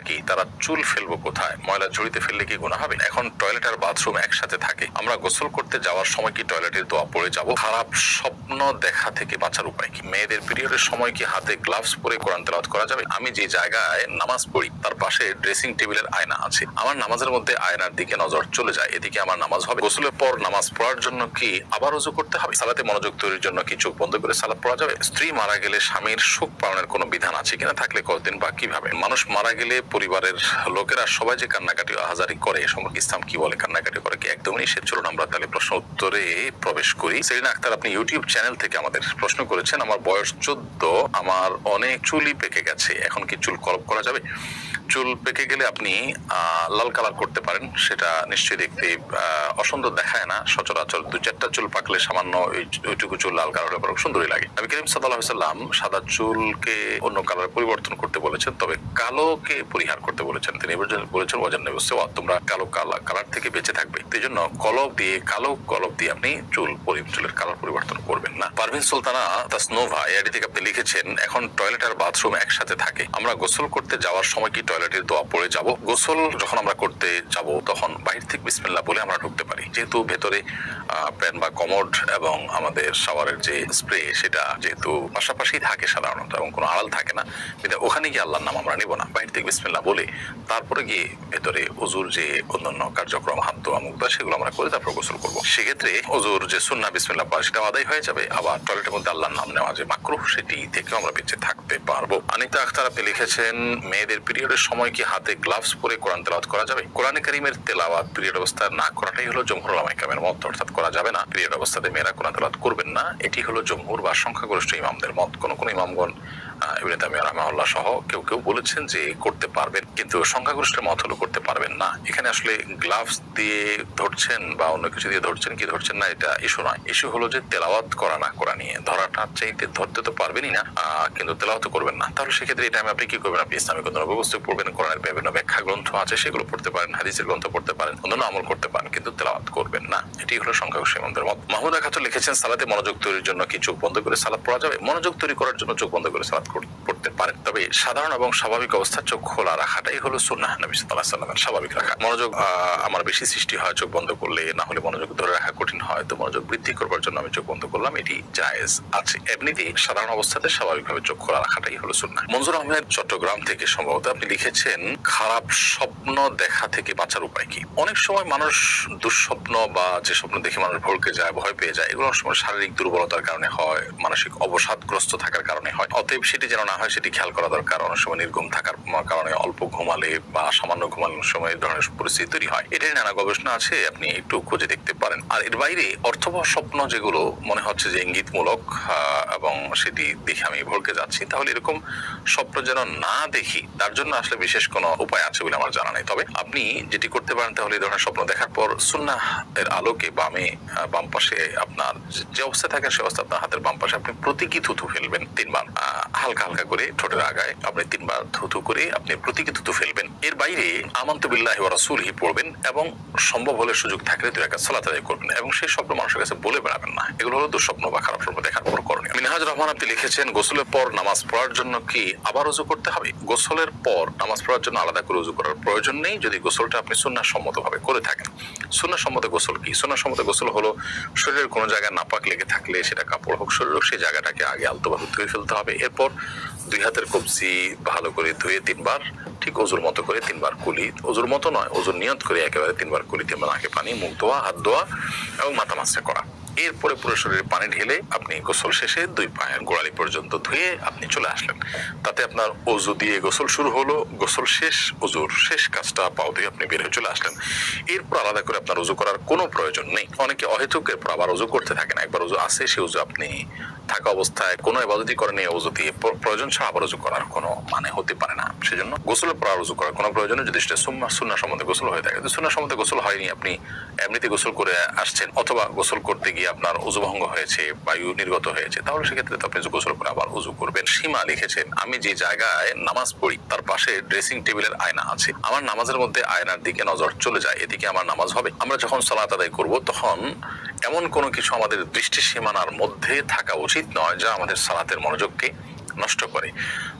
থাকি তারা চুল ফেলবো কোথায়? ময়লা ঝুড়িতে ফেললে কি গুনাহ হবে? এখন টয়লেট আর বাথরুম একসাথে থাকে, আমরা গোসল করতে যাওয়ার সময় কি টয়লেটের দোয়া পড়ে যাব? খারাপ স্বপ্ন দেখা থেকে বাঁচার উপায় কি? মেয়েদের পিরিয়ডের সময় কি হাতে গ্লাভস পরে কোরআন তেলাওয়াত করা যাবে? আমি যে জায়গায় নামাজ পড়ি তার পাশে ড্রেসিং টেবিলের আয়না আছে, আমার নামাজের মধ্যে আয়নার দিকে নজর চলে যায়, এদিকে আমার নামাজ হবে? গোসলের পর নামাজ পড়ার জন্য কি আবার ওযু করতে হবে? সালাতে মনোযোগ তৈরির জন্য কি চোখ বন্ধ করে সালাত পড়া যাবে? স্ত্রী মারা গেলে স্বামীর শোক পালনের কোনো বিধান আছে কিনা, থাকলে কতদিন বা কিভাবে? মানুষ মারা গেলে পরিবারের লোকেরা সবাই যে কান্নাকাটি আহাজারি করে এ সম্পর্কে ইসলাম কি বলে? কান্নাকাটি করে কি একদমই নিষেধ? চলুন আমরা তাহলে প্রশ্ন উত্তরে প্রবেশ করি। সেলিনা আক্তার আপনি ইউটিউব চ্যানেল থেকে আমাদের প্রশ্ন করেছেন, আমার বয়স 14, আমার অনেক চুলই পেকে গেছে, এখন কি চুল কলপ করা যাবে? চুল পেকে গেলে আপনি লাল কালার করতে পারেন, সেটা নিশ্চয়ই দেখতে অসুন্দর দেখায় না। সচরাচর 2-4টা চুল পাকলে সামান্য ওইটুকু চুল লাল কালার হলে সুন্দরই লাগে। নবী করিম সাল্লাল্লাহু আলাইহি ওয়াসাল্লাম সাদা চুলকে অন্য কালার পরিবর্তন করতে বলেছেন, তবে কালোকে পরিহার করতে বলেছেন। তিনি বলেছেন ওয়াজান নবী তোমরা কালো কালার থেকে বেঁচে থাকবে, এই জন্য কালো কলব দিয়ে আপনি চুলের কালার পরিবর্তন করবেন না। পারভিন সুলতানা তাসনোভা এআইডি থেকে আপনি লিখেছেন, এখন টয়লেট আর বাথরুম একসাথে থাকে, আমরা গোসল করতে যাওয়ার সময় কি টয়লেটের দোয়া পড়ে যাব? গোসল যখন আমরা করতে যাব তখন বাহির থেকে বিসমিল্লাহ বলে আমরা ঢুকতে পারি, যেহেতু ভেতরে প্যান বা কমোড এবং আমাদের শাওয়ারের যে স্প্রে সেটা যেহেতু পাশাপাশি থাকে সাধারণত এবং কোনো আড়াল থাকে না, ওখানে গিয়ে আল্লাহর নাম আমরা নিব না, বাহির থেকে বিসমিল্লাহ বলে তারপরে গিয়ে ভেতরে ওযুর যে অন্যান্য কার্যক্রম হাত ধোয়া মুখ ধোয়া সেগুলো আমরা করে তারপর গোসল করবো। সেক্ষেত্রে ওযুর যে সুন্নাহ বিসমিল্লাহ পড়া সেটা আদায় হয়ে যাবে, আবার টয়লেটের মধ্যে আল্লাহর নাম নেওয়া যে মাকরুহ সেটি থেকেও আমরা বেঁচে থাকতে পারবো। আনিতা আক্তার আপনি লিখেছেন, মেয়েদের পিরিয়ডের সময় কি হাতে গ্লাভস পরে কোরআন তেলাওয়াত করা যাবে? কোরআনে কারীমের তেলাওয়াত পিরিয়ড অবস্থায় না করাটাই হলো জমহুর উলামায়ে কেরামের মত, অর্থাৎ করা যাবে না, পিরিয়ড অবস্থাতে মেয়েরা কোরআন তেলাওয়াত করবেন না, এটি হলো জমহুর বা সংখ্যাগরিষ্ঠ ইমামদের মত। কোন ইমামগণ ইবনে তাইমিয়া রাহিমাহুল্লাহ সহ কেউ বলেছেন যে করতে পারবেন, কিন্তু সংখ্যাগরিষ্ঠের মত হলো করতে পারবেন না। এখানে আসলে গ্লাভস দিয়ে ধরছেন বা অন্য কিছু দিয়ে ধরছেন কি ধরছেন না এটা ইস্যু নয়, ইস্যু হলো যে তেলাওয়াত করা না করা নিয়ে। ধরাটা চাইতে ধরতে তো পারবেনই না, কিন্তু তেলাওয়াত করবেন না, তাহলে সেক্ষেত্রে এই টাইমে আপনি কি করবেন? আপনি ইসলামিক অধ্যয়ন পুস্তক পড়বেন, কোরআনের বিভিন্ন ব্যাখ্যা গ্রন্থ আছে সেগুলো পড়তে পারেন, হাদিসের গ্রন্থ পড়তে পারেন, অন্যান্য আমল করতে পারেন, কিন্তু তেলাওয়াত করবেন না। এটি হলো সংখ্যাগরিষ্ঠ ইমামদের মত। মাহমুদা খাতুন লিখেছেন, সালাতে মনোযোগ তৈরির জন্য কি চোখ বন্ধ করে সালাত পড়া যাবে? মনোযোগ তৈরি করার জন্য চোখ বন্ধ করে সালাত পড়তে পারেন, তবে সাধারণ এবং স্বাভাবিক অবস্থায় চোখ খোলা রাখাটাই হলো সুন্নাহ নবী সাল্লাল্লাহু আলাইহি ওয়াসাল্লামের। স্বাভাবিক রাখা। মনোযোগ আমার বেশি সৃষ্টি হয় চোখ বন্ধ করলে, না হলে মনোযোগ ধরে রাখা কঠিন হয়, তো মনোযোগ বৃদ্ধি করবার জন্য আমি চোখ বন্ধ করলাম, এটি জায়েজ আছে। এমনিতেই সাধারণ অবস্থাতে স্বাভাবিকভাবে চোখ খোলা রাখাটাই হলো সুন্নাহ। মনজুর আহমেদ চট্টগ্রাম থেকে সম্ভবত আপনি লিখেছেন, খারাপ স্বপ্ন দেখা থেকে বাঁচার উপায় কি? অনেক সময় মানুষ দুঃস্বপ্ন বা যে স্বপ্ন দেখে মানুষ ভড়কে যায়, ভয় পেয়ে যায়, এগুলো সময় শারীরিক দুর্বলতার কারণে হয়, মানসিক অবসাদগ্রস্ত থাকার কারণে হয়। অতএব সেটি যেন না হয় সেটি খেয়াল করা দরকার। অনেক সময় নির্ঘুম থাকার কারণে অল্প ঘুমালে বা সামান্য ঘুমানোর সময় এই ধরনের পরিস্থিতি তৈরি হয়, এটাই নানা গবেষণা আছে, আপনি একটু খুঁজে দেখতে পারেন। আর এর বাইরে অর্থবহ স্বপ্ন যেগুলো মনে হচ্ছে যে ইঙ্গিতমূলক এবং সেটি দেখে আমি ভড়কে যাচ্ছি, তাহলে এরকম স্বপ্ন যেন না দেখি তার জন্য আসলে বিশেষ কোনো উপায় আছে বলে আমার জানা নেই। তবে আপনি যেটি করতে পারেন, তাহলে এই ধরনের স্বপ্ন দেখার পর সুন্নাহ এর আলোকে বাম পাশে আপনার যে অবস্থায় থাকেন সে অবস্থা আপনার হাতের বাম পাশে আপনি প্রতীকী থুতু ফেলবেন 3 বার, হালকা হালকা করে ঠোঁটের আগায় আপনি 3 বার থুতু করে আপনি প্রতীকী থুতু ফেলবেন। এর বাইরে আমানতু বিল্লাহি ওয়া রাসূলিহি পড়বেন এবং সম্ভব হলে সুযোগ থাকলে 2 রাকাত সালাত আদায় করবেন এবং সেই স্বপ্ন মানুষের কাছে বলে বেড়াবেন না। এগুলো হলো দুঃস্বপ্ন বা খারাপ স্বপ্ন দেখার পর করণীয়। মিনহাজ রহমান আপনি লিখেছেন, গোসলের পর নামাজ পড়ার জন্য কি আবার ওযু করতে হবে? গোসলের পর নামাজ পড়ার জন্য আলাদা করে ওযু করার প্রয়োজন নেই, যদি গোসলটা আপনি সুন্নাহ সম্মতভাবে করে থাকেন। সুন্নাহ সম্মত গোসল কি? সুন্নাহ সম্মত গোসল হলো শরীরের কোনো জায়গায় নাপাক লেগে থাকলে, সেটা কাপড় হোক শরীর হোক, সেই জায়গাটাকে আগে আলতোভাবে ধুয়ে ফেলতে হবে। এরপর 2 হাতের কবজি ভালো করে ধুয়ে 3 বার ঠিক ওযুর মতো করে 3 বার কুলি, ওযুর মতো নয়, ওযুর নিয়ত করে একেবারে 3 বার কুলি, 3 বার আগে পানি, মুখ ধোয়া, হাত ধোয়া এবং মাথা মাসা করা। এরপরে পুরো শরীরে পানি ঢেলে আপনি গোসল শেষে 2 পায়ের গোড়ালি পর্যন্ত ধুয়ে আপনি চলে আসলেন। তাতে আপনার ওযু দিয়ে গোসল শুরু হলো, গোসল শেষ, ওযুর শেষ কাজটা পাও দিয়ে আপনি বের হয়ে চলে আসলেন। এরপর আলাদা করে আপনার ওযু করার কোনো প্রয়োজন নেই। অনেকে অহেতুক এরপর আবার ওযু করতে থাকেন, একবার ওযু আছে সে ওযু আপনি থাকা অবস্থায় কোনো ইবাদতই করেন, এই ওযু দিয়ে প্রয়োজন ছাড়া আবার ওযু করার কোনো মানে হতে পারে না। সেজন্য গোসলের পর ওযু করার কোনো প্রয়োজন নেই, যদি সেটা সুন্নাহ সম্বন্ধে গোসল হয়ে থাকে। সুন্নাহ সম্বন্ধে গোসল হয়নি, আপনি এমনিতে গোসল করে আসছেন অথবা গোসল করতে গিয়ে আপনার ওযু ভঙ্গ হয়েছে, বায়ু নির্গত হয়েছে, তাহলে সেক্ষেত্রে তো আপনি গোসল করে আবার ওযু করবেন। সীমা লিখেছেন, আমি যে জায়গায় নামাজ পড়ি তার পাশে ড্রেসিং টেবিলের আয়না আছে, আমার নামাজের মধ্যে আয়নার দিকে নজর চলে যায়, এদিকে আমার নামাজ হবে? আমরা যখন সালাত আদায় করব তখন এমন কোনো কিছু আমাদের দৃষ্টি সীমানার মধ্যে থাকা উচিত নয় যা আমাদের সালাতের মনোযোগকে নষ্ট করে,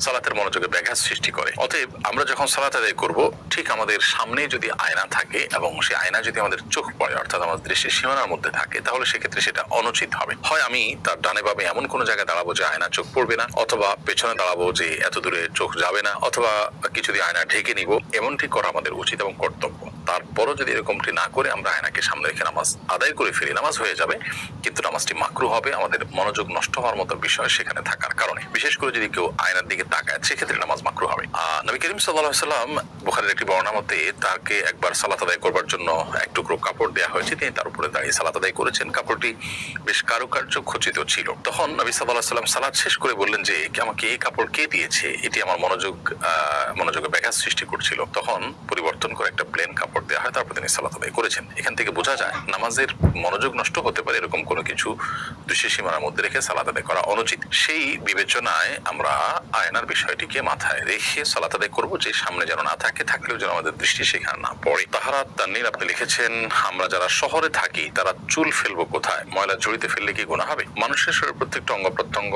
সালাতের মনোযোগে ব্যাঘাত সৃষ্টি করে। অতএব আমরা যখন সালাত আদায় করব, ঠিক আমাদের সামনে যদি আয়না থাকে এবং সেই আয়না যদি আমাদের চোখ পড়ে, অর্থাৎ আমাদের দৃষ্টির সীমানার মধ্যে থাকে, তাহলে সেক্ষেত্রে সেটা অনুচিত হবে। হয় আমি তার ডানে বামে এমন কোনো জায়গায় দাঁড়াবো যে আয়না চোখ পড়বে না, অথবা পেছনে দাঁড়াবো যে এত দূরে চোখ যাবে না, অথবা কিছু দিয়ে আয়না ঢেকে নিব। এমনটি করা আমাদের উচিত এবং কর্তব্য। তারপরও যদি এরকমটি না করে আমরা আয়নাকে সামনে রেখে নামাজ আদায় করে ফেলি, নামাজ হয়ে যাবে, কিন্তু নামাজটি মাকরু হবে। আমাদের মনোযোগ নষ্ট হওয়ার মতো বিষয় সেখানে থাকার কারণে, বিশেষ করে যদি কেউ আয়নার দিকে তাকায়, সেক্ষেত্রে নামাজ মাকরু হবে। নবী করিম সাল্লাল্লাহু আলাইহি ওয়াসাল্লাম বুখারীর একটি বর্ণনা মতে তাকে একবার সালাত আদায় করবার জন্য এক টুকরো কাপড় দেওয়া হয়েছে, তিনি তার উপরে দাঁড়িয়ে সালাত আদায় করেছেন। কাপড়টি বেশ কারুকার্য খচিত ছিল। তখন নবী সাল্লাল্লাহু আলাইহি ওয়াসাল্লাম সালাত শেষ করে বললেন যে আমাকে এই কাপড় কে দিয়েছে, এটি আমার মনোযোগে ব্যাঘাত সৃষ্টি করছিল। তখন পরিবর্তন করে একটা প্লেন কাপড় দেওয়া হয়, তারপর তিনি সালাত আদায় করেছেন। এখান থেকে বোঝা যায় নামাজের মনোযোগ নষ্ট হতে পারে এরকম কোনো কিছু দৃষ্টির সীমানার মধ্যে রেখে সালাত আদায় করা অনুচিত। সেই বিবেচনায় আমরা আয়নার বিষয়টিকে মাথায় রেখে সালাত আদায় করবো, যে সামনে যেন না থাকে, থাকলেও যেন আমাদের দৃষ্টি সেখানে না পড়ে। তাহারাত তাননীর আপনি লিখেছেন, আমরা যারা শহরে থাকি তারা চুল ফেলবো কোথায়? ময়লা ঝুড়িতে ফেললে কি গুনাহ হবে? মানুষের শরীরের প্রত্যেকটা অঙ্গ প্রত্যঙ্গ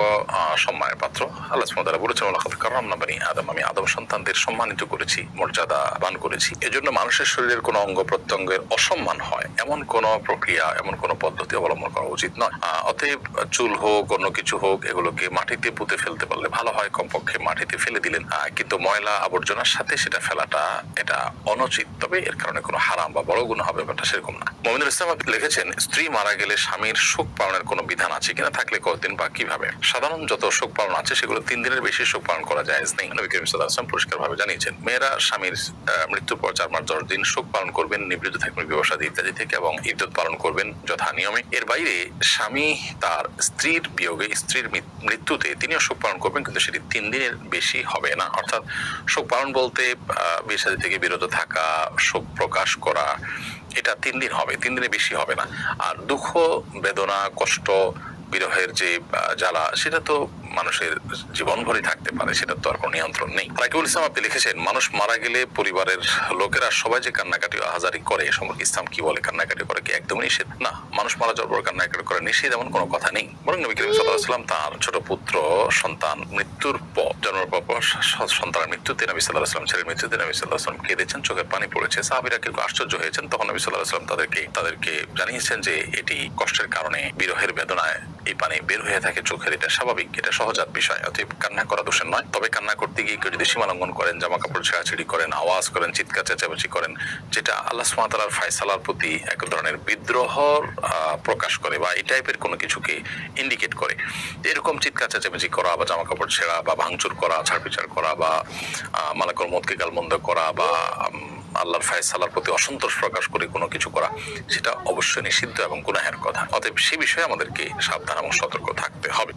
সম্মানের পাত্র। আল্লাহ সুবহানাহু ওয়া তাআলা বলেছেন, ওয়ালাকাদ কাররামনা বানি আদম, আমি আদম সন্তানদের সম্মানিত করেছি, মর্যাদা দান করেছি। এজন্য মানুষের শরীরের কোনো অঙ্গ প্রত্যঙ্গের অসম্মান হয় এমন কোন প্রক্রিয়া, এমন কোন পদ্ধতি অবলম্বন করা উচিত নয়। অতএব চুল হোক, অন্য কিছু হোক, এগুলোকে মাটিতে পুঁতে ফেলতে পারলে ভালো হয়, কমপক্ষে মাটিতে ফেলে দিলেন। কিন্তু ময়লা আবর্জনার সাথে সেটা ফেলাটা এটা অনুচিত। তবে এর কারণে কোনো হারাম বা বড় গুনাহ হবে ব্যাপারটা সেরকম না। মুমিনুল ইসলাম লিখেছেন, স্ত্রী মারা গেলে স্বামীর শোক পালনের কোনো বিধান আছে কিনা, থাকলে কতদিন বা কিভাবে? সাধারণ যত শোক পালন আছে সেগুলো 3 দিনের বেশি শোক পালন করা জায়েজ নেই। নবী করিম সাল্লাল্লাহু আলাইহি ওয়াসাল্লাম পরিষ্কারভাবে জানিয়েছেন, মেয়েরা স্বামীর মৃত্যুর পর 4 মাস 10 দিন শোক পালন করবেন, নিবৃত্ত থাকবেন বিবাহ ইত্যাদি থেকে, এবং ইদ্যত পালন করবেন যথা নিয়মে। এর বাইরে স্বামী তার স্ত্রীর বিয়োগে, স্ত্রীর মৃত্যুতে তিনিও শোক পালন করবেন, কিন্তু সেটি 3 দিনের বেশি হবে না। অর্থাৎ শোক পালন বলতে বিয়ে শাদী থেকে বিরত থাকা, শোক প্রকাশ করা, এটা 3 দিন হবে, 3 দিনের বেশি হবে না। আর দুঃখ, বেদনা, কষ্ট, বিরহের যে জ্বালা, সেটা তো মানুষের জীবন ভরে থাকতে পারে, সেটা তো আর কোনো নিয়ন্ত্রণ নেই। রাকিবুল ইসলাম আপনি লিখেছেন, মানুষ মারা গেলে পরিবারের লোকেরা সবাই যে কান্নাকাটি আহাজারি করে, এ সম্পর্কে ইসলাম কি বলে? কান্নাকাটি করে কি একদমই নিষেধ? না, মানুষ মারা যাওয়ার পর কান্নাকাটি করে নিষেধ এমন কোনো কথা নেই। বরং নবী করিম সাল্লাল্লাহু আলাইহি ওয়াসাল্লাম তার ছোট পুত্র সন্তান মৃত্যুর পর, জন্মের পর সন্তানের মৃত্যুতে নবী সাল্লাল্লাহু আলাইহি ওয়াসাল্লাম, ছেলের মৃত্যুতে নবী সাল্লাল্লাহু আলাইহি ওয়াসাল্লাম কেঁদেছেন, চোখের পানি পড়েছে। সাহাবীরা কেউ আশ্চর্য হয়েছেন। তখন নবী সাল্লাল্লাহু আলাইহি ওয়াসাল্লাম তাদেরকে জানিয়েছেন যে এটি কষ্টের কারণে, বিরহের বেদনায় এই পানি বের হয়ে থাকে চোখের, এটা স্বাভাবিক, এটা সহজাত বিষয়। অতএব কান্না করা দোষের নয়। তবে কান্না করতে গিয়ে কেউ যদি সীমা লঙ্ঘন করেন, জামা কাপড় ছেঁড়াছেড়ি করেন, আওয়াজ করেন, চিৎকার চেঁচামেচি করেন, যেটা আল্লাহ সুবহানাহু ওয়া তাআলার ফয়সালার প্রতি এক ধরনের বিদ্রোহ প্রকাশ করে বা এই টাইপের কোনো কিছুকে ইন্ডিকেট করে, এরকম চিৎকার চেঁচামেচি করা বা জামা কাপড় ছেঁড়া বা ভাঙচুর করা, ছাড়পিচার করা বা মালাকুল মউতকে গালমন্দ করা বা আল্লাহর ফয়সালার প্রতি অসন্তোষ প্রকাশ করে কোনো কিছু করা, সেটা অবশ্যই নিষিদ্ধ এবং গুনাহের কথা। অতএব সে বিষয়ে আমাদেরকে সাবধান এবং সতর্ক থাকতে হবে।